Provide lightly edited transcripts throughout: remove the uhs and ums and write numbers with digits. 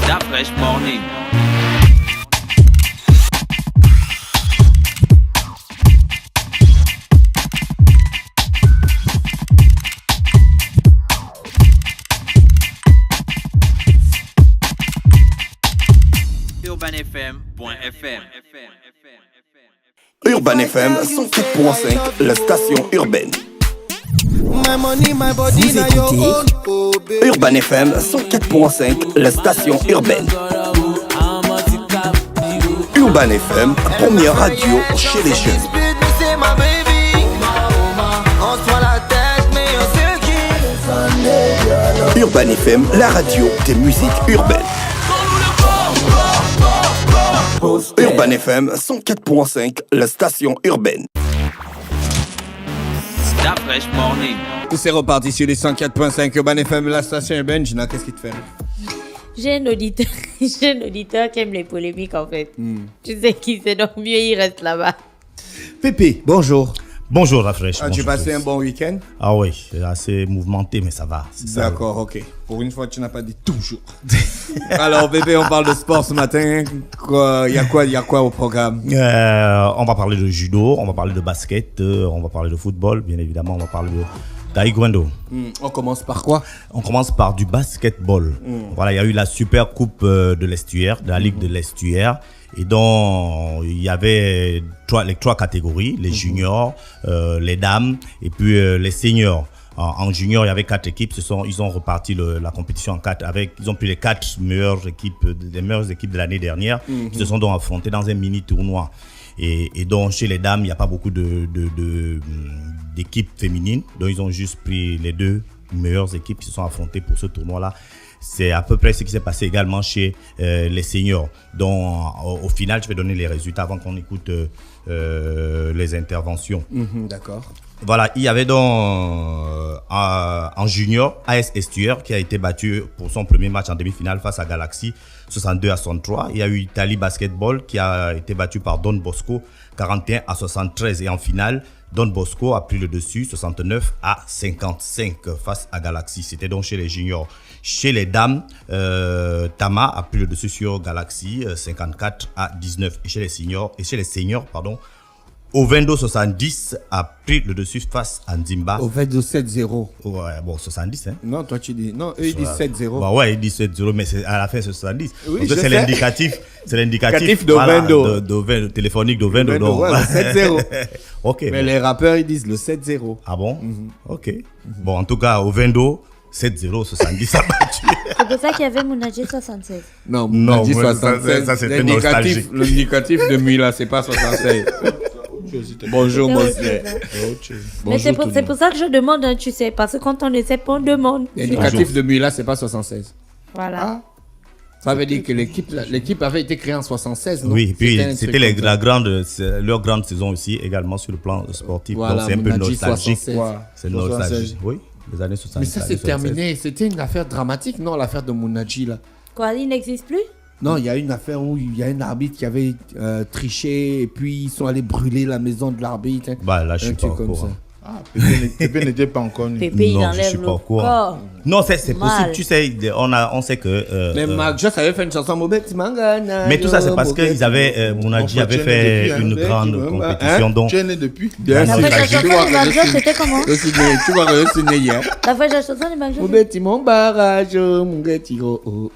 La Fresh Morning. UrbanFM.fm. Urban FM 104.5, la station urbaine. Vous écoutez Urban FM 104.5, la station urbaine. Urban FM, première radio chez les jeunes. Urban FM, la radio des musiques urbaines. Urban FM 104.5, la station urbaine. La Fresh Morning. C'est reparti sur les 104.5 Urban FM, la station urbaine. Gina, qu'est-ce qui te fait rire? J'ai un auditeur qui aime les polémiques en fait. Tu sais qui c'est, donc mieux il reste là-bas. Pépé, bonjour. Bonjour la fraîche. Tu passé un bon week-end? Ah oui, c'est assez mouvementé, mais ça va. D'accord, ok. Pour une fois, tu n'as pas dit toujours. Alors, bébé, on parle de sport ce matin. Il y a quoi au programme? On va parler de judo, on va parler de basket, on va parler de football, bien évidemment, on va parler de taekwondo. On commence par quoi? On commence par du basketball. Voilà, il y a eu la super coupe de l'Estuaire, de la Ligue de l'Estuaire. Et donc, il y avait les trois catégories, les juniors, les dames et puis les seniors. En junior, il y avait 4 équipes. Ils ont reparti la compétition en 4 ils ont pris les 4 meilleures équipes de l'année dernière qui se sont donc affrontées dans un mini tournoi. Et donc, chez les dames, il n'y a pas beaucoup d'équipes féminines. Donc, ils ont juste pris les 2 meilleures équipes qui se sont affrontées pour ce tournoi-là. C'est à peu près ce qui s'est passé également chez les seniors. Donc, au final, je vais donner les résultats avant qu'on écoute les interventions. D'accord. Voilà, il y avait donc en junior AS Estuaire qui a été battu pour son premier match en demi-finale face à Galaxy 62-63. Il y a eu Italie Basketball qui a été battu par Don Bosco 41-73. Et en finale, Don Bosco a pris le dessus 69-55 face à Galaxy. C'était donc chez les juniors. Chez les dames, Tama a pris le dessus sur Galaxy 54-19. Et chez les seniors, Ovendo 70 a pris le dessus face à Nzimba. Ovendo 7-0. Ouais, bon, 70, hein. Non, toi tu dis. Non, eux ils disent 7-0. Bah ouais, ils disent 7-0, mais c'est à la fin c'est 70. Oui, donc c'est l'indicatif. C'est l'indicatif d'Ovendo. Voilà, téléphonique d'Ovendo. Donc. Ouais, 7-0. Ok. Mais les rappeurs ils disent le 7-0. Ah bon? Ok. Bon, en tout cas, Ovendo 7-0, 70 a battu. C'est pour ça qu'il y avait Mounadji 76. Non, Mounadji 76. Ça c'était nostalgique. L'indicatif de Mila, c'est pas 76. Bonjour, mon frère. Mais c'est pour ça que je demande, hein, tu sais, parce que quand on ne sait pas, on demande. L'indicatif de Mila, c'est pas 76. Voilà. Ah. Ça veut dire que l'équipe avait été créée en 76, non? Oui, puis c'était leur grande saison aussi, également sur le plan sportif. Voilà, donc c'est un peu nostalgique. 76. C'est nostalgique. Oui, les années 70. Mais ça, c'est terminé. C'était une affaire dramatique, non, l'affaire de Mounadji, là? Quoi, il n'existe plus? Non, il y a une affaire où il y a un arbitre qui avait triché et puis ils sont allés brûler la maison de l'arbitre. Bah là, je suis pas au courant. Ah, Pépé n'était pas encore né. Pépé, il Non, je enlève suis le pas au courant. corps. Non, c'est possible. Mal. Tu sais, on sait que. Mais Marc Joss avait fait une chanson Mobet Mangana. Mais tout ça, c'est parce qu'ils avaient. Mounadji avait fait une grande compétition. Donc, Tu es né depuis? Bien La sûr. vraie chanson de Magjo, c'était comment? Tu vois que c'est né hier. La vraie chanson de Magjo. Mobet mon barrage, mon gâteau.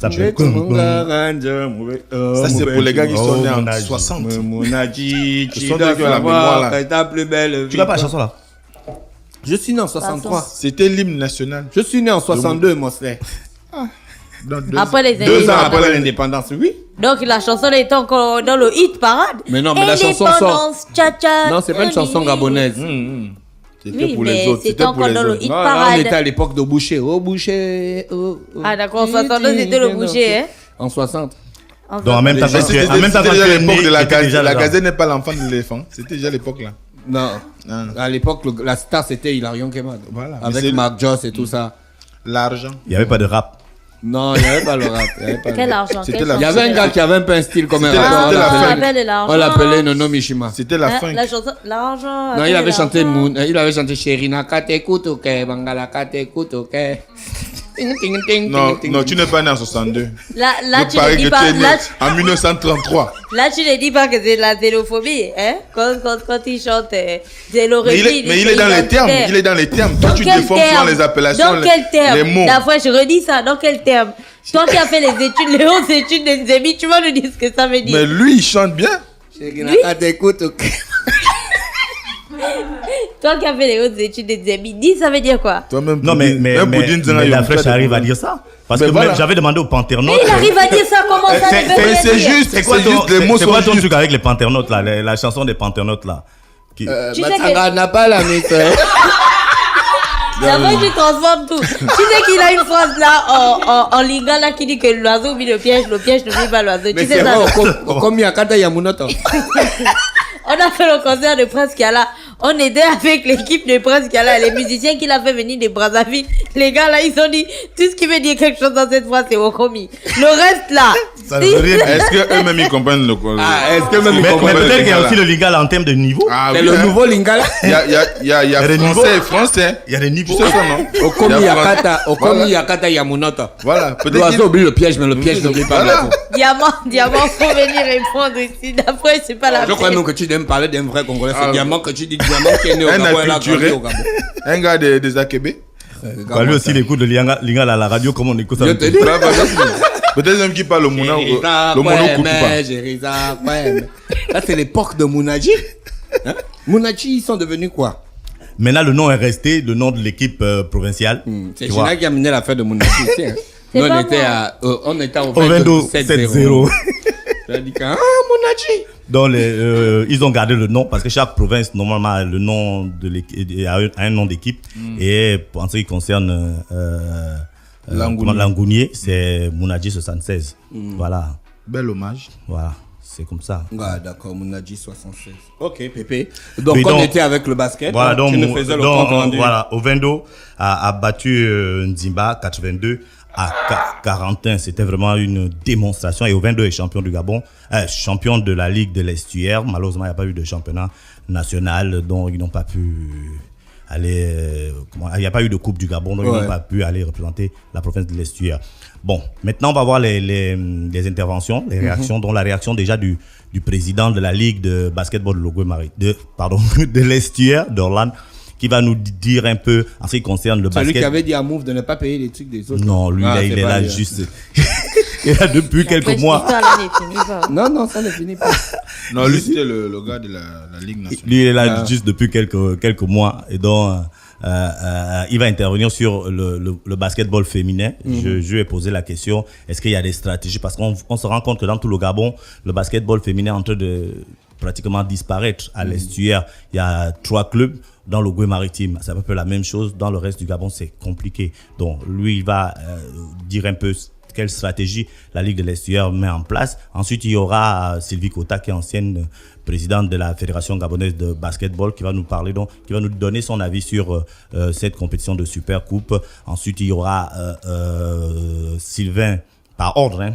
ça fait. Ça, c'est pour les gars qui sont nés en Mounadji. 60. Mounadji, Ce sont des gars qui ont la mémoire, là. ta plus belle. Tu n'as pas la chanson là? Je suis né en 63. C'était l'hymne national. Je suis né en 62, mon frère. Après les 2 ans après indépendances. l'indépendance, oui. Donc la chanson était encore dans le hit parade. Mais non, mais la chanson sort. Indépendance, tcha-tcha. Non, c'est pas une chanson gabonaise. C'était Oui, pour mais les autres. c'était C'était pour encore les dans le autres. hit Non, là, on était parade. à l'époque de Boucher. Oh, Boucher. Oh, oh. Ah d'accord, en 62 c'était le bouger, hein. En 60. Donc en même temps, C'était quand tu es déjà né, l'époque de la t'étais déjà gazelle. La là. gazelle n'est pas l'enfant de l'éléphant. C'était déjà l'époque là. Non. Ah. À l'époque, la star c'était Hilarion Kemad. Voilà. Mais Avec c'est- Marc Joss et tout ça. L'argent. Il n'y avait pas de rap. Non, il n'y avait pas le rap. Il y avait pas le Quel rap. argent, C'était quelle la- Il y avait un gars qui avait un peu un style comme un C'était la- rappeur. c'était la On fin. l'appelait- l'argent. On l'appelait Nono Mishima. C'était la Hein, fin. la chanson, l'argent. Non, il avait chanté l'argent. il avait chanté Sherina Kate Kutuke, Bangala Kate Kutuke. Non, tu n'es pas né en 62. Là, Je tu ne parie dis que pas. tu es né Là, en 1933. là, tu ne dis pas que c'est de la xénophobie, hein? Quand il chante xénophobie. Mais il est dans les termes. Il est dans les termes. Toi, tu quel défends terme? souvent les appellations, Dans quel terme? les mots. La fois, je redis ça. Dans quel terme? Toi qui as fait les études, les hautes études des Nzemi, tu vas nous dire ce que ça veut dire. Mais lui, il chante bien. T'écoutes, ok. Toi qui as fait les hautes études des Nzemi, dis ça veut dire quoi? Toi-même, Non, mais la flèche arrive à dire ça. Parce Mais que voilà. même j'avais demandé aux panternautes. Mais il arrive à dire ça, comment ça ne veut rien c'est dire? juste. C'est quoi C'est ton, juste, les mots c'est sont quoi ton justes. truc avec les panternautes là, la chanson des panternautes là Tu sais Matanga que- n'a pas la méthode. La fois, tu transformes tout. Tu sais qu'il a une phrase là en lingala qui dit que l'oiseau vit le piège ne vit pas l'oiseau. Mais Tu sais c'est ça? vrai, comme Yakata Yamunoto. On a fait le concert de Prince Kiala. On était avec l'équipe de Prince Kiala, les musiciens qu'il a fait venir de Brazzaville. Les gars là, ils ont dit tout ce qui veut dire quelque chose dans cette phrase, c'est Wokomi. Le reste là. Ça ne veut rien dire. Est-ce qu'eux-mêmes ils comprennent le quoi? Ah, est-ce que même Mais, ils mais comprennent peut-être le qu'il y a Lingala? aussi le lingala en termes de niveau. Ah C'est oui, le hein. nouveau Lingala. Il y a Il y a des niveaux. français et français. Il y a des Tu niveaux. sais ça, non? Okomi Il y a Yakata, Okomi Voilà. Yakata Yamunoto. Voilà, peut-être L'oiseau qu'il- oublie le piège, mais le piège n'oublie pas Voilà. l'oiseau. Diamant, faut venir répondre ici. D'après, c'est pas la Je crois peine. même que tu aimes parler d'un vrai Congolais. Ah, C'est Diamant que tu dis Diamant qui est né au Un Gabon et là, acculturé. grandi au Gabon. Un gars des Akébé. Bah, lui aussi, il écoute le lingala à la radio, comme on écoute ça. Je te dis. Voilà, peut-être même qu'il parle le mouna ou le mono Là, c'est l'époque de Mounaji. Hein? Mounaji, ils sont devenus quoi? Maintenant, le nom est resté, le nom de l'équipe provinciale. C'est Tu vois. Gina qui a mené l'affaire de Mounaji ici. Hein. C'est Nous, pas on était au Au 22 7-0. 7-0. Tu as dit que, Mounaji. Donc, ils ont gardé le nom parce que chaque province, normalement, a le nom de l'équipe, a un nom d'équipe. Et en ce qui concerne Langounier, c'est Mounaji 76. Voilà. Bel hommage. Voilà. C'est comme ça. Ouais, d'accord, Mounaji 76. Ok, Pépé. Donc, Oui, on donc- était avec le basket. Voilà, hein, donc, tu nous faisais le compte rendu. voilà, Ovendo a battu Nzimba 82 à 41. C'était vraiment une démonstration. Et Ovendo est champion du Gabon, champion de la Ligue de l'Estuaire. Malheureusement, il n'y a pas eu de championnat national, donc ils n'ont pas pu aller. Il n'y a pas eu de Coupe du Gabon, donc ils Ouais. n'ont pas pu aller représenter la province de l'Estuaire. Bon, maintenant, on va voir les interventions, les réactions, dont la réaction déjà du président de la Ligue de basketball de Logoué-Marie, de l'Estuaire, d'Orlane, qui va nous dire un peu en ce qui concerne le C'est lui basket. qui avait dit à Move de ne pas payer les trucs des autres. Non, lui, Ah, là, c'est il est pas là lui, hein. juste. Il est là depuis quelques mois. L'histoire, là, n'est finie pas. Non, ça ne finit pas. Non, lui, c'était le gars de la Ligue nationale. Lui, il est là Ah. juste depuis quelques mois. Et donc, il va intervenir sur le basketball féminin. Je lui ai posé la question, est-ce qu'il y a des stratégies? Parce qu'on se rend compte que dans tout le Gabon, le basketball féminin est en train de pratiquement disparaître. À l'Estuaire, il y a 3 clubs. Dans le Goué-Maritime, c'est à peu près la même chose. Dans le reste du Gabon, c'est compliqué. Donc, lui, il va dire un peu quelle stratégie la Ligue de l'Estuaire met en place. Ensuite, il y aura Sylvie Kota, qui est ancienne présidente de la Fédération gabonaise de basketball, qui va nous parler, donc, qui va nous donner son avis sur cette compétition de Super Coupe. Ensuite, il y aura Sylvain, par ordre, hein,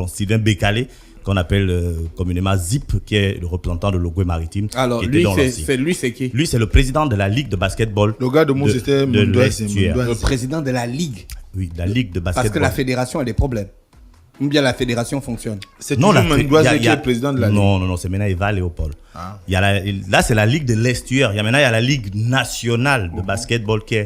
Sylvain Bécalé, qu'on appelle communément Zip, qui est le représentant de Logoué-Maritime. Alors, qui était lui, dans l'ancien. c'est qui? Lui, c'est le président de la Ligue de basketball. Le gars de Mou, c'était de Mondoise. l'Estuaire. Le président de la Ligue. Oui, la Ligue de Parce basketball. que la fédération a des problèmes. Ou bien la fédération fonctionne. C'est Non, toujours la- Mondoise il y a- qui est président de la Ligue. Non, c'est maintenant Eva Léopold. Ah. Il y a là, c'est la Ligue de l'Estuaire. Maintenant, il y a la Ligue nationale de basketball qui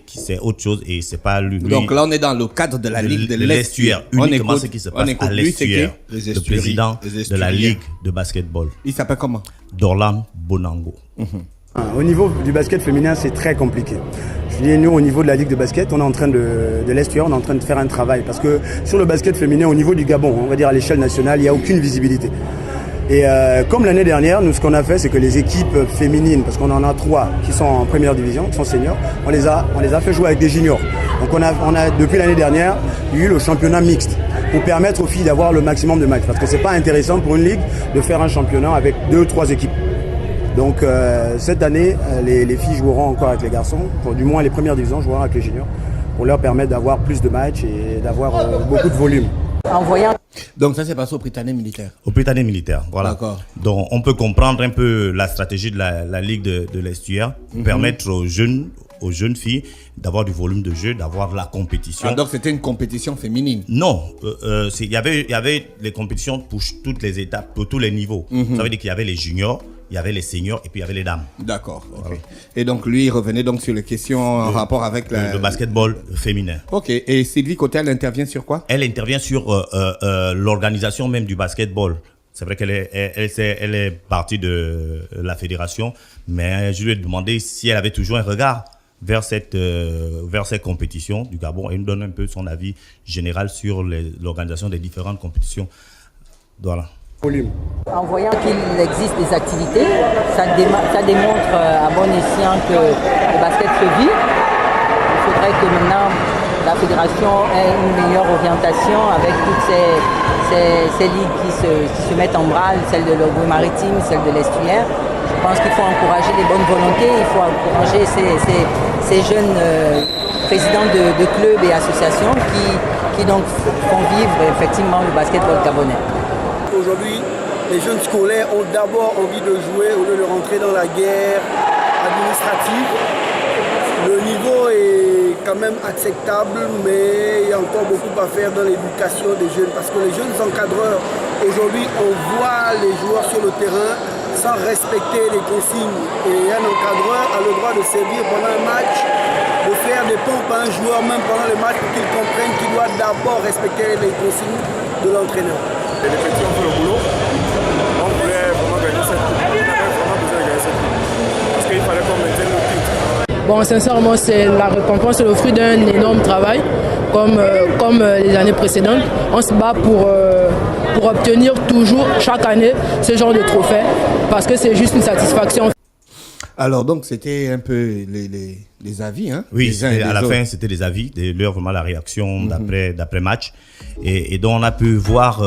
c'est autre chose et c'est pas lui. Donc là, on est dans le cadre de la Ligue de l'Estuaire. Uniquement ce qui se passe à Lui, c'est qui? l'Estuaire. Les Le Estuaires. président Les de la Estuariens. Ligue de basketball, Il s'appelle comment? Dorlan Bonango. Au niveau du basket féminin, c'est très compliqué. Je dis, nous, au niveau de la Ligue de basket, on est en train de l'Estuaire, on est en train de faire un travail. Parce que sur le basket féminin, au niveau du Gabon, on va dire à l'échelle nationale, il n'y a aucune visibilité. Et comme l'année dernière, nous, ce qu'on a fait, c'est que les équipes féminines, parce qu'on en a 3 qui sont en première division, qui sont seniors, on les a fait jouer avec des juniors. Donc on a depuis l'année dernière, eu le championnat mixte pour permettre aux filles d'avoir le maximum de matchs. Parce que c'est pas intéressant pour une ligue de faire un championnat avec 2 ou 3 équipes. Donc cette année, les filles joueront encore avec les garçons, du moins les premières divisions joueront avec les juniors, pour leur permettre d'avoir plus de matchs et d'avoir beaucoup de volume. Donc ça s'est passé au Britannique militaire. Au Britannique militaire, voilà. D'accord. Donc, on peut comprendre un peu la stratégie de la Ligue de l'Estuaire, permettre aux jeunes, aux jeunes filles d'avoir du volume de jeu, d'avoir la compétition. Ah, donc c'était une compétition féminine. Non, il y avait les compétitions pour toutes les étapes, pour tous les niveaux. Ça veut dire qu'il y avait les juniors, il y avait les seniors et puis il y avait les dames. D'accord. Okay. Et donc lui, il revenait donc sur les questions en rapport avec le basketball féminin. Ok. Et Sylvie Côté, elle intervient sur quoi? Elle intervient sur l'organisation même du basketball. C'est vrai qu'elle est partie de la fédération, mais je lui ai demandé si elle avait toujours un regard vers cette compétition du Gabon et elle nous donne un peu son avis général sur l'organisation des différentes compétitions. Voilà. En voyant qu'il existe des activités, ça démontre à bon escient que le basket se vit. Il faudrait que maintenant la fédération ait une meilleure orientation avec toutes ces ligues qui se mettent en branle, celle de l'Ogo maritime, celle de l'estuaire. Je pense qu'il faut encourager les bonnes volontés, il faut encourager ces jeunes présidents de clubs et associations qui donc font vivre effectivement le basketball gabonais. Aujourd'hui, les jeunes scolaires ont d'abord envie de jouer au lieu de rentrer dans la guerre administrative. Le niveau est quand même acceptable, mais il y a encore beaucoup à faire dans l'éducation des jeunes. Parce que les jeunes encadreurs, aujourd'hui, on voit les joueurs sur le terrain sans respecter les consignes. Et un encadreur a le droit de servir pendant un match, de faire des pompes à un joueur même pendant le match pour qu'il comprenne qu'il doit d'abord respecter les consignes de l'entraîneur. Et les petits ont fait le boulot. On voulait vraiment gagner cette coupe. On avait vraiment besoin de gagner cette coupe. Parce qu'il fallait qu'on maintienne le titre. Bon, sincèrement, c'est la récompense, c'est le fruit d'un énorme travail. Comme les années précédentes, on se bat pour obtenir toujours, chaque année, ce genre de trophée. Parce que c'est juste une satisfaction. Alors, donc, c'était un peu les avis, hein? Oui, à la fin, c'était des avis, vraiment la réaction d'après match. Et donc, on a pu voir,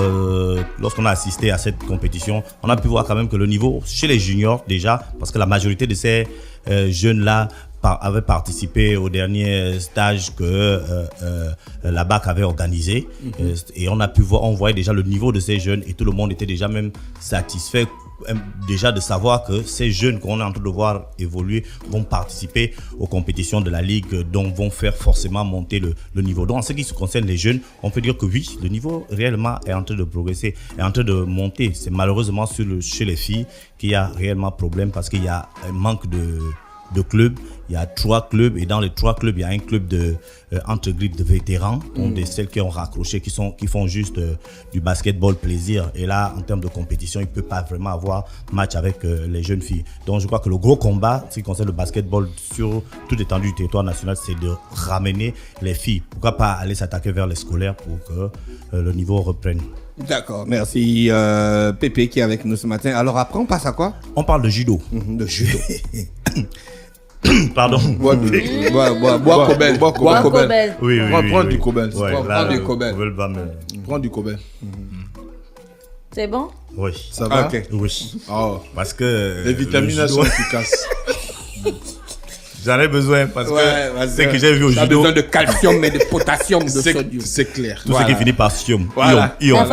lorsqu'on a assisté à cette compétition, on a pu voir quand même que le niveau, chez les juniors déjà, parce que la majorité de ces jeunes-là avaient participé au dernier stage que la BAC avait organisé. Et on voyait déjà le niveau de ces jeunes et tout le monde était déjà même satisfait déjà de savoir que ces jeunes qu'on est en train de voir évoluer vont participer aux compétitions de la Ligue, donc vont faire forcément monter le niveau. Donc en ce qui se concerne les jeunes, on peut dire que oui, le niveau réellement est en train de progresser, est en train de monter. C'est malheureusement chez les filles qu'il y a réellement problème parce qu'il y a un manque de clubs. Il y a 3 clubs et dans les 3 clubs, il y a un club entre grippes de vétérans, donc celles qui ont raccroché, qui font juste du basketball plaisir. Et là, en termes de compétition, il ne peut pas vraiment avoir match avec les jeunes filles. Donc je crois que le gros combat, ce qui concerne le basketball sur toute l'étendue du territoire national, c'est de ramener les filles. Pourquoi pas aller s'attaquer vers les scolaires pour que le niveau reprenne. D'accord, merci Pépé qui est avec nous ce matin. Alors après, on passe à quoi? On parle de judo. De judo. Pardon. Bois Kobel. Oui. Prends du Kobel. Prends du Kobel. Prends du Kobel. C'est bon? Oui. Ça va? Ok. Oui. Oh. Parce que les vitamines sont efficaces. J'en ai besoin parce que c'est que j'ai vu au judo. J'ai besoin de calcium et de potassium, de sodium. C'est clair. Tout ce qui finit par sium. Voilà. Ion.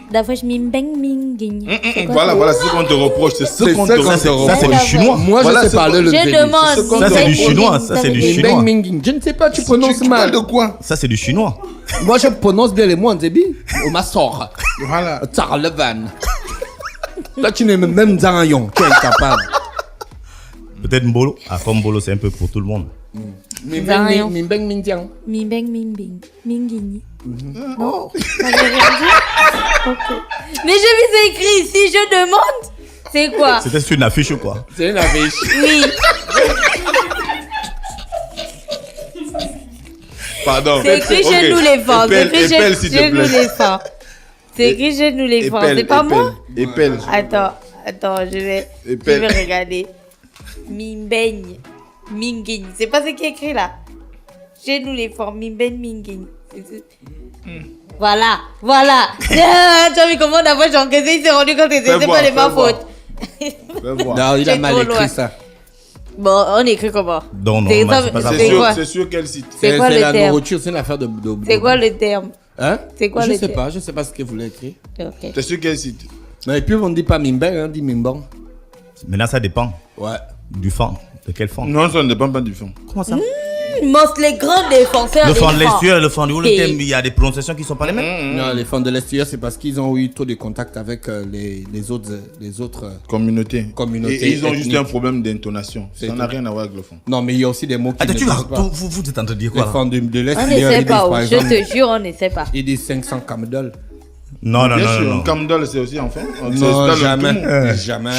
D'afresh mimbeng minging. Voilà, c'est ce qu'on te reproche. C'est ce qu'on te reproche. Ça, c'est du chinois. Moi, je sais parler le Je demande. Ça, c'est du chinois. Ça, c'est du chinois. Je ne sais pas, tu prononces mal. De quoi? Ça, c'est du chinois. Moi, je prononce bien les mots en débit. On m'a sort. Voilà. Tarlevan. Toi, tu n'es même Zarayon. Tu es incapable. Peut-être Mbolo. Comme Mbolo, c'est un peu pour tout le monde. Mimbeng Mintiang. Mimbeng mingbing. Mingini. Non. Ça veut rien dire. Ok. Mais j'ai vu c'est écrit ici, je demande. C'est quoi? C'était sur une affiche ou quoi? C'est une affiche. Oui. Pardon. C'est écrit chez nous les femmes. C'est écrit chez nous les femmes. C'est écrit chez nous les femmes. C'est pas moi? Épelle. Attends, je vais regarder. Mimbeng Minging. C'est pas ce qui est écrit là. Chez nous les femmes. Mimbeng Minging. Voilà. Tu as vu comment d'abord j'ai encaissé, il s'est rendu compte que c'était pas de ma faute. Non, il a mal écrit ça. Bon, on écrit comment? Non, c'est pas ça. C'est sur quel site? C'est quoi le la terme? nourriture, c'est une affaire de... C'est quoi le terme? Hein? C'est quoi le terme? Je sais pas ce que vous voulez écrire. Ok. C'est sur quel site? Et puis on ne dit pas Mimbeng, on dit Mimbang. Maintenant, ça dépend Ouais. du fan. De quel fonds? Non, ça ne dépend pas du fonds. Comment ça? Les grands défenseurs. Le fonds de l'estuaire, le fonds du Wolverhampton, il y a des prononciations qui ne sont pas les mêmes. Non, les fonds de l'estuaire, c'est parce qu'ils ont eu trop de contact avec les autres communautés. Et ils ont juste un problème d'intonation. Ça n'a rien à voir avec le fond. Non, mais il y a aussi des mots qui ne disent pas. Vous êtes en train de dire quoi? Les fonds de l'estuaire. On ne sait pas, je te jure, on ne sait pas. Ils disent 500 camdol. Non. Camdol, c'est aussi en fond. Non, jamais. Jamais.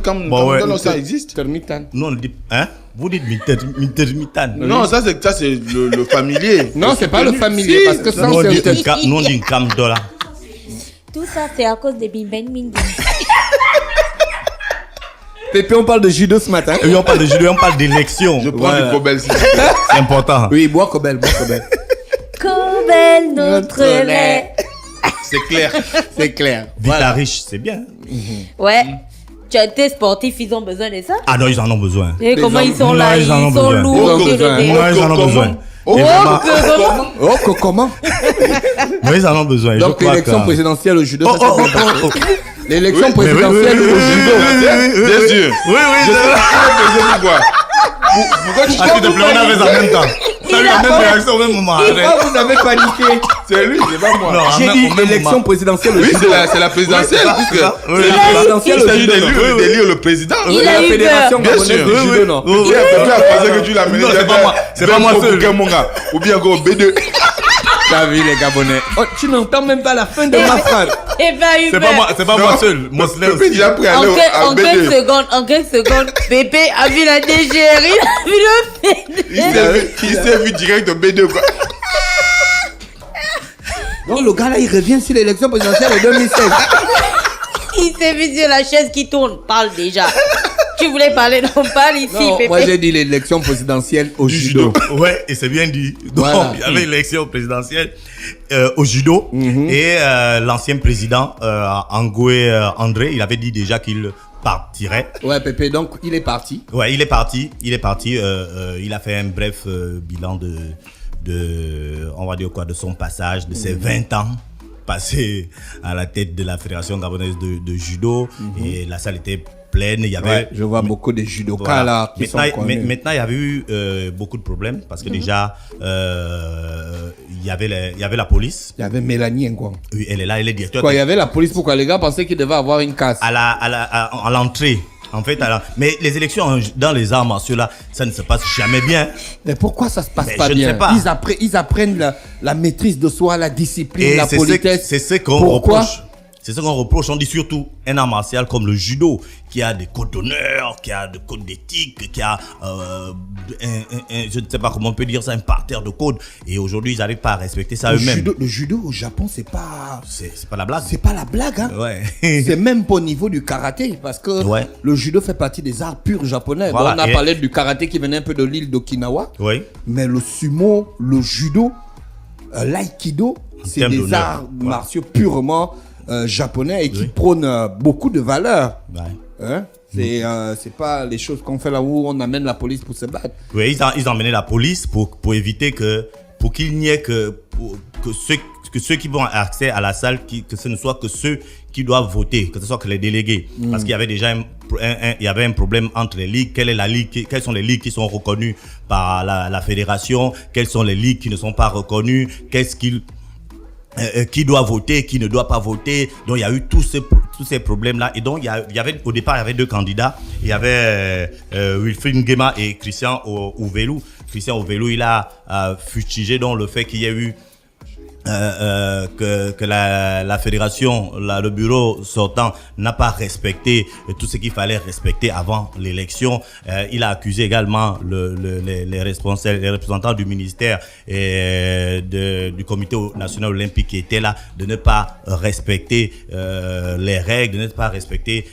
Camdol, ça existe. Termitan. Non, on dit. Hein? Vous dites Mitan. Non, ça c'est le familier. Non, c'est pas le familier. Parce que ça, c'est. Nous, on dit Camdol. Tout ça, c'est à cause de Bim Ben Ming. Pépé, on parle de judo ce matin. Oui, on parle de judo, on parle d'élection. Je prends du Cobel. C'est important. Oui, bois Cobel. Cobel, notre lait. C'est clair. Vita riche, c'est bien. Ouais. Tu as été sportif, ils ont besoin de ça. Ah non, ils en ont besoin. Et comment ils sont là, ils sont lourds. Moi, ils en ont besoin. Comment? Moi, ils en ont besoin. Donc, l'élection présidentielle au judo, ça s'est bien passé. L'élection présidentielle au judo. Bien sûr. Oui. Pourquoi tu s'il te plaît, on avait ça en même temps. On a eu la même réaction au même moment. Pourquoi vous avez paniqué? C'est lui, c'est pas moi. J'ai dit l'élection présidentielle. Oui, c'est la présidentielle. Il s'agit d'élire le président. Il a eu peur. Bien sûr. Tu as pensé que tu l'as mené. C'est pas moi seul. Ou bien encore B2. T'as vu les Gabonais? Oh, tu n'entends même pas la fin de ma phrase. C'est pas moi seul. Moi seul. Pépé déjà prêt à aller en 15 secondes, Pépé a vu la DGR, il a vu le fait. Il s'est vu direct au B2 quoi. Donc le gars là, il revient sur l'élection présidentielle de 2016. Il s'est vu sur la chaise qui tourne. Parle déjà. Tu voulais parler, non, parle ici, non, Pépé. Moi j'ai dit l'élection présidentielle au judo. Ouais, et c'est bien dit. Donc, il y avait l'élection présidentielle au judo. Et l'ancien président, Angoué André, il avait dit déjà qu'il partirait. Ouais, Pépé, donc il est parti. Ouais, il est parti. Il a fait un bref bilan on va dire quoi, de son passage, de ses 20 ans passés à la tête de la Fédération gabonaise de judo. Et la salle était pleine. Il y avait, je vois beaucoup de judokas là qui sont connus. Maintenant, il y avait eu beaucoup de problèmes parce que déjà, il y avait la police. Il y avait Mélanie Ngwang. Oui, elle est là, elle est directeur. Quoi, il y avait la police, pourquoi les gars pensaient qu'il devait avoir une casse? À l'entrée. En fait, mais les élections dans les arts martiaux là, ça ne se passe jamais bien. Mais pourquoi ça se passe pas bien? Ils apprennent la maîtrise de soi, la discipline, la politesse. C'est ce qu'on reproche. C'est ce qu'on reproche. On dit surtout un art martial comme le judo, qui a des codes d'honneur, qui a des codes d'éthique, qui a je ne sais pas comment on peut dire ça, un parterre de codes. Et aujourd'hui, ils n'arrivent pas à respecter ça eux-mêmes. Le judo au Japon, c'est pas la blague. C'est pas la blague, hein. Ouais. C'est même pas au niveau du karaté, parce que le judo fait partie des arts purs japonais. Voilà. Bon, on a parlé du karaté qui venait un peu de l'île d'Okinawa. Oui. Mais le sumo, le judo, l'aïkido, c'est des arts martiaux purement japonais et qui prônent beaucoup de valeurs. Hein? C'est pas les choses qu'on fait là où on amène la police pour se battre. Oui, ils ont amené la police pour éviter pour qu'il n'y ait que ceux qui vont accès à la salle, que ce ne soit que ceux qui doivent voter, que ce soit que les délégués. Parce qu'il y avait déjà un problème entre les ligues. Quelles sont les ligues qui sont reconnues par la fédération? Quelles sont les ligues qui ne sont pas reconnues? Qui doit voter, qui ne doit pas voter. Donc il y a eu tous ces problèmes là, et donc au départ il y avait deux candidats. Il y avait Wilfried Nguema et Christian Ovelou. Christian Ovelou, il a fustigé donc le fait qu'il y ait eu que la fédération, le bureau sortant n'a pas respecté tout ce qu'il fallait respecter avant l'élection. Il a accusé également les représentants du ministère et du comité national olympique qui étaient là de ne pas respecter les règles, de ne pas respecter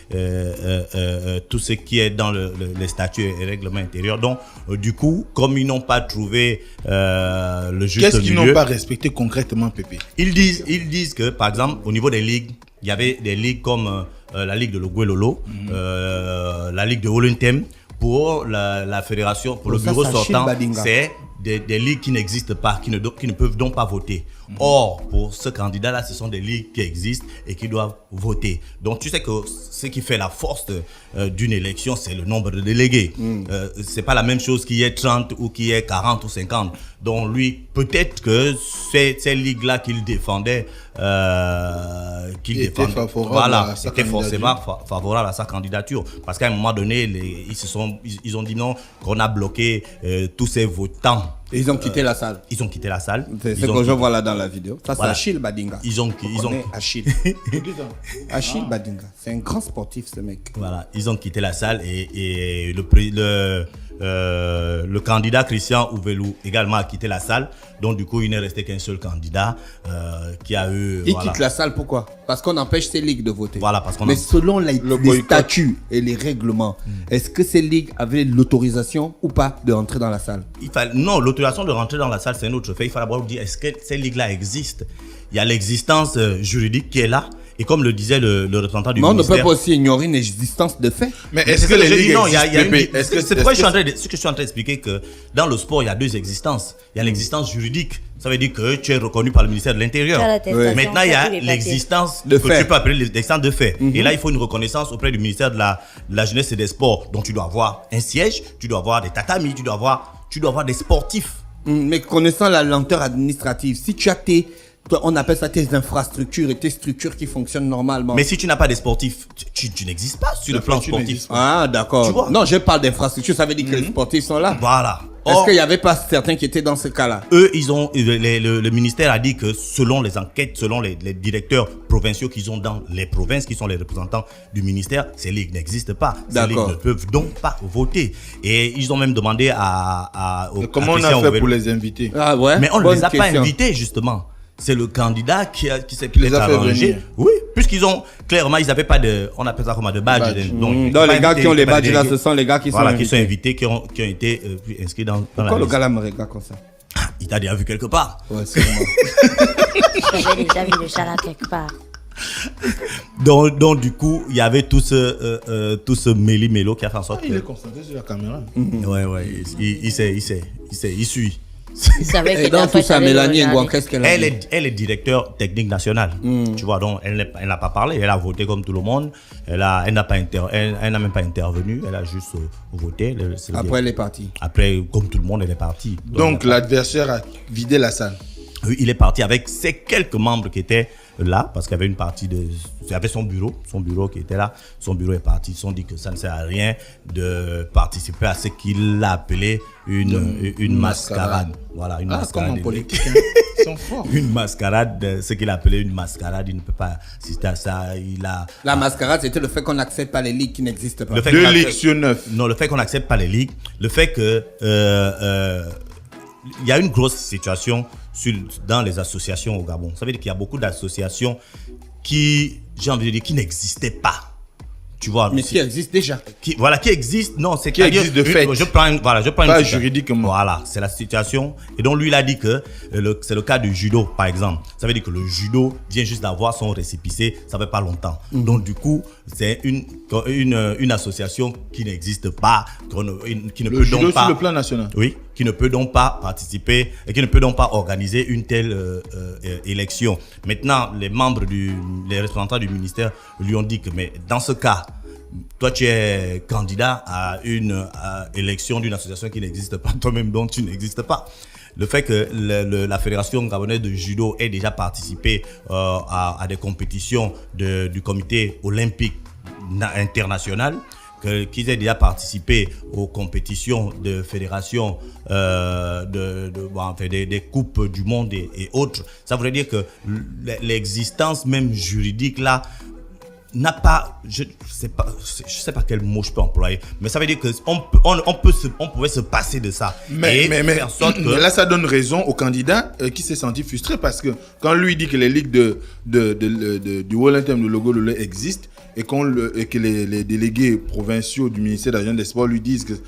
tout ce qui est dans les statuts et règlements intérieurs. Donc du coup, comme ils n'ont pas trouvé le juste milieu. Qu'est-ce qu'ils n'ont pas respecté concrètement, Pépé? Ils disent que, par exemple, au niveau des ligues, il y avait des ligues comme la ligue de Logoué-Lolo, la ligue de Wolverhampton. Pour la fédération, pour le bureau sortant, c'est des ligues qui n'existent pas, qui ne peuvent donc pas voter. Or, pour ce candidat-là, ce sont des ligues qui existent et qui doivent voter. Donc, tu sais que ce qui fait la force d'une élection, c'est le nombre de délégués. C'est pas la même chose qu'il y ait 30 ou qu'il y ait 40 ou 50. Donc, lui, peut-être que ces ligues-là qu'il défendait, était forcément favorable à sa candidature. Parce qu'à un moment donné, ils ont dit non, qu'on a bloqué tous ces votants. Et ils ont quitté la salle. Ils ont quitté la salle. C'est ce que je vois là dans la vidéo. Ça, Voilà. c'est Achille Badinga. Ils ont Achille. Achille Badinga. C'est un grand sportif, ce mec. Voilà, ils ont quitté la salle et le candidat Christian Ouvelou également a quitté la salle. Donc du coup, il n'est resté qu'un seul candidat qui a eu. Il quitte la salle, pourquoi? Parce qu'on empêche ces ligues de voter. Voilà, parce qu'on. Mais selon les statuts et les règlements, est-ce que ces ligues avaient l'autorisation ou pas de rentrer dans la salle? Non, l'autorisation de rentrer dans la salle, c'est un autre fait. Il faut d'abord dire, est-ce que ces ligues-là existent? Il y a l'existence juridique qui est là. Et comme le disait le représentant du ministère... on ne peut pas aussi ignorer une existence de fait. Mais est-ce que les ligues existent? C'est pourquoi ce que je suis en train d'expliquer que dans le sport, il y a deux existences. Il y a l'existence juridique. Ça veut dire que tu es reconnu par le ministère de l'Intérieur. Maintenant, il y a l'existence que tu peux appeler l'existence de fait. Et là, il faut une reconnaissance auprès du ministère de la Jeunesse et des Sports. Donc, tu dois avoir un siège, tu dois avoir des tatamis, tu dois avoir des sportifs. Mais connaissant la lenteur administrative, si tu as on appelle ça tes infrastructures et tes structures qui fonctionnent normalement. Mais si tu n'as pas de sportifs, tu n'existes pas sur le plan sportif. Ah, d'accord. Non, je parle d'infrastructures, ça veut dire que les sportifs sont là. Voilà. Est-ce qu'il n'y avait pas certains qui étaient dans ce cas-là? Eux, le ministère a dit que selon les enquêtes, selon les directeurs provinciaux qu'ils ont dans les provinces, qui sont les représentants du ministère, ces ligues n'existent pas. Ces ligues ne peuvent donc pas voter. Et ils ont même demandé comment on a fait pour les inviter? Ah ouais. Mais on ne les a pas invités, justement. C'est le candidat qui s'est peut-être arrangé. Oui, puisqu'ils ont clairement, ils n'avaient pas de, on appelle ça comment, de badge. Donc les gars qui ont les badges là, ce sont les gars qui sont invités, qui ont été inscrits dans la liste. Pourquoi le gars là me regarde comme ça? Il t'a déjà vu quelque part. Ouais, c'est moi. J'avais déjà vu le chat là quelque part. Donc du coup, il y avait tout ce méli-mélo qui a fait en sorte il est concentré sur la caméra. Ouais, il suit. Et dans tout ça, Mélanie Ngouan, qu'est-ce qu'elle a dit? Elle est directeur technique national. Tu vois, donc elle n'a pas parlé. Elle a voté comme tout le monde. Elle n'a même pas intervenu. Elle a juste voté. Après, elle est partie. Après, comme tout le monde, elle est partie. Donc l'adversaire a vidé la salle. Oui, il est parti avec ses quelques membres qui étaient là, parce qu'il y avait une partie il y avait son bureau qui était là. Son bureau est parti. Ils se sont dit que ça ne sert à rien de participer à ce qu'il a appelé une mascarade. Voilà, une mascarade. Comme en politique, hein. Ils sont forts. Une mascarade, ce qu'il a appelé une mascarade, il ne peut pas assister à ça. La mascarade, c'était le fait qu'on n'accepte pas les ligues qui n'existent pas. 2 ligues sur 9. Non, le fait qu'on n'accepte pas les ligues, le fait que il y a une grosse situation dans les associations au Gabon. Ça veut dire qu'il y a beaucoup d'associations qui, j'ai envie de dire, qui n'existaient pas. Tu vois, mais qui existe déjà. Qui existe, non, c'est qui existe de fait. Je prends pas juridiquement. Voilà, c'est la situation. Et donc lui, il a dit que c'est le cas du judo, par exemple. Ça veut dire que le judo vient juste d'avoir son récépissé, ça fait pas longtemps. Donc du coup, c'est une association qui n'existe pas, qui ne peut donc pas. Sur le plan national. Oui, qui ne peut donc pas participer et qui ne peut donc pas organiser une telle élection. Maintenant, les représentants du ministère lui ont dit que, mais dans ce cas, toi, tu es candidat à une élection d'une association qui n'existe pas, toi-même donc tu n'existes pas. Le fait que la Fédération gabonaise de judo ait déjà participé à des compétitions du comité olympique international, qu'ils aient déjà participé aux compétitions de fédération des coupes du monde et autres, ça voudrait dire que l'existence même juridique là n'a pas, je sais pas quel mot je peux employer, mais ça veut dire que on pouvait se passer de ça. Mais là, ça donne raison au candidat qui s'est senti frustré parce que quand lui dit que les ligues du World Anthem de Logo Lolo existent et que les délégués provinciaux du ministère de la Jeunesse et des Sports lui disent que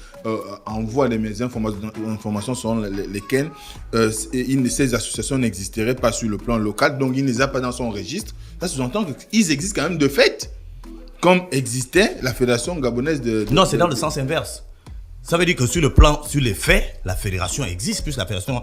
envoie mes informations selon lesquelles ces associations n'existeraient pas sur le plan local, donc il ne les a pas dans son registre. Ça sous-entend qu'ils existent quand même de fait, comme existait la Fédération gabonaise de... Non, c'est dans le sens inverse. Ça veut dire que sur les faits, la fédération existe, plus la fédération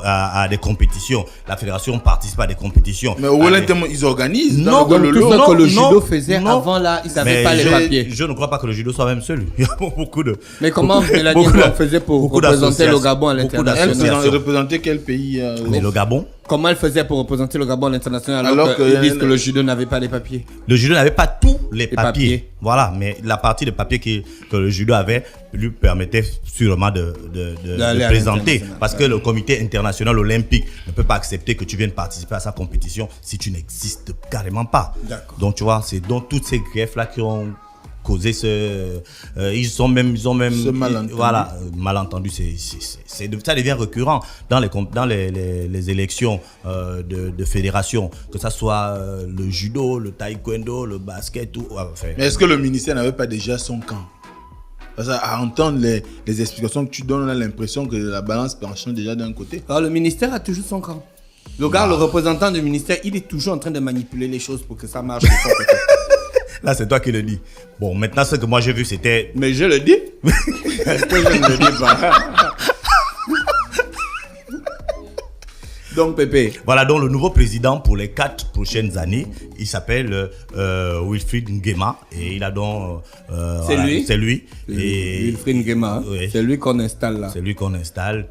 a des compétitions. La fédération participe à des compétitions. Mais au Wellington, ils organisent. Non, comme tout ce que le judo faisait avant là, ils n'avaient pas les papiers. Je ne crois pas que le judo soit même seul. Il y a beaucoup de. Mais comment Mélanie faisait pour représenter le Gabon à l'international? Elle représentait quel pays? Mais le Gabon. Comment elle faisait pour représenter le Gabon à l'international alors qu'ils disent que le judo n'avait pas les papiers? Le judo n'avait pas tous les papiers. Voilà, mais la partie de papier que le judo avait lui permettait sûrement de présenter. Parce que le comité international olympique ne peut pas accepter que tu viennes participer à sa compétition si tu n'existes carrément pas. Donc tu vois, c'est donc toutes ces greffes-là qui ont causé ils ont même ce malentendu. Voilà, malentendu, ça devient récurrent dans les élections de fédération, que ça soit le judo, le taekwondo, le basket ou enfin. Mais est-ce que le ministère n'avait pas déjà son camp? Parce qu'à entendre les explications que tu donnes, on a l'impression que la balance penche déjà d'un côté. Alors le ministère a toujours son camp. Le gars, le représentant du ministère, il est toujours en train de manipuler les choses pour que ça marche de son côté. Là, c'est toi qui le dis. Bon, maintenant, ce que moi j'ai vu, c'était... Mais je le dis. Est-ce que je ne le dis pas? Donc, Pépé. Voilà, donc le nouveau président pour les 4 prochaines années, il s'appelle Wilfried Nguema. Et il a donc... c'est lui. C'est lui. Et Wilfried Nguema. Oui. C'est lui qu'on installe là. C'est lui qu'on installe.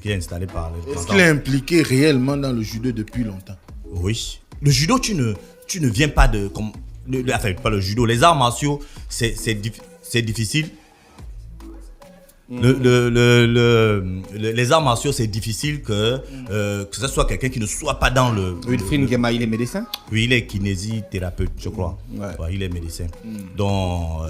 Qui est installé par... Est-ce qu'il est impliqué réellement dans le judo depuis longtemps? Oui. Le judo, tu ne viens pas de... Enfin, pas le judo. Les arts martiaux, c'est difficile. Les arts martiaux, c'est difficile que ce soit quelqu'un qui ne soit pas dans le... Wilfried Nguema, il est médecin? Oui, il est kinésithérapeute, je crois. Ouais, il est médecin. Donc,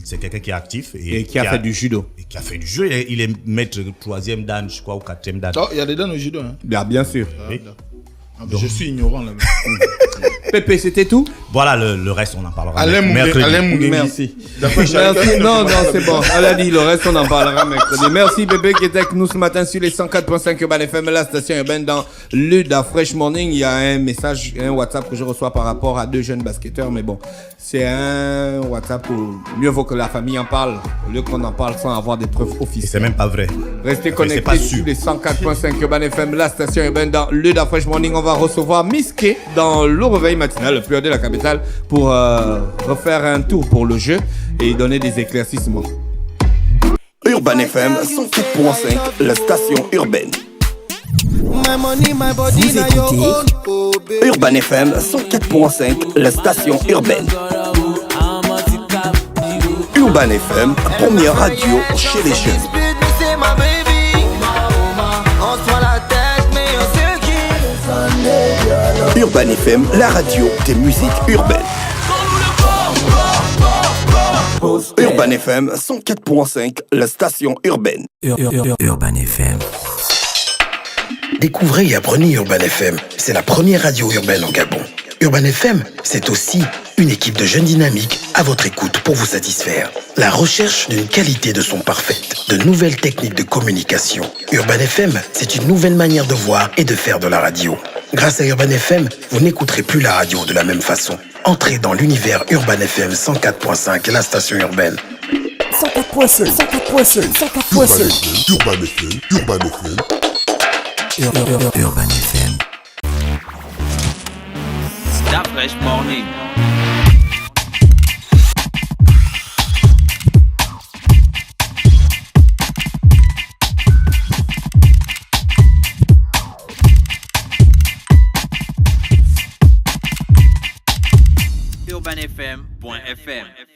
c'est quelqu'un qui est actif. Et qui a fait du judo. Et qui a fait du judo. Il est maître 3e dan, je crois, ou 4e dan. Oh, il y a des dan au judo. Hein? Bien sûr. Oui. Donc, je suis ignorant là. Pépé, c'était tout? Voilà, le reste, on en parlera. Alain Mugengi. Merci. Merci. Non, c'est bon. Elle a dit, le reste, on en parlera mercredi. Merci, Pépé, qui était avec nous ce matin sur les 104.5 Urban FM, la station urbaine dans Luda Fresh Morning. Il y a un message, un WhatsApp que je reçois par rapport à 2 jeunes basketteurs. Mais bon, c'est un WhatsApp où mieux vaut que la famille en parle, au lieu qu'on en parle sans avoir des preuves officielles. C'est même pas vrai. Restez connectés sur les 104.5 Urban FM, la station urbaine dans Luda Fresh Morning. On va recevoir Miss K dans le réveil matinal, le plus haut de la capitale, pour refaire un tour pour le jeu et donner des éclaircissements. Urban FM 104.5, la station urbaine. Vous écoutez Urban FM 104.5, la station urbaine. Urban FM, première radio chez les jeunes. Urban FM, la radio des musiques urbaines. Urban FM 104.5, la station urbaine. Urban FM. Découvrez et apprenez Urban FM. C'est la première radio urbaine au Gabon. Urban FM, c'est aussi une équipe de jeunes dynamiques à votre écoute pour vous satisfaire. La recherche d'une qualité de son parfaite, de nouvelles techniques de communication. Urban FM, c'est une nouvelle manière de voir et de faire de la radio. Grâce à Urban FM, vous n'écouterez plus la radio de la même façon. Entrez dans l'univers Urban FM 104.5, la station urbaine. 104.5, 104.5, 104.5. Urban FM, Urban FM. Urban FM. Stop Fresh Morning. UrbanFM.fm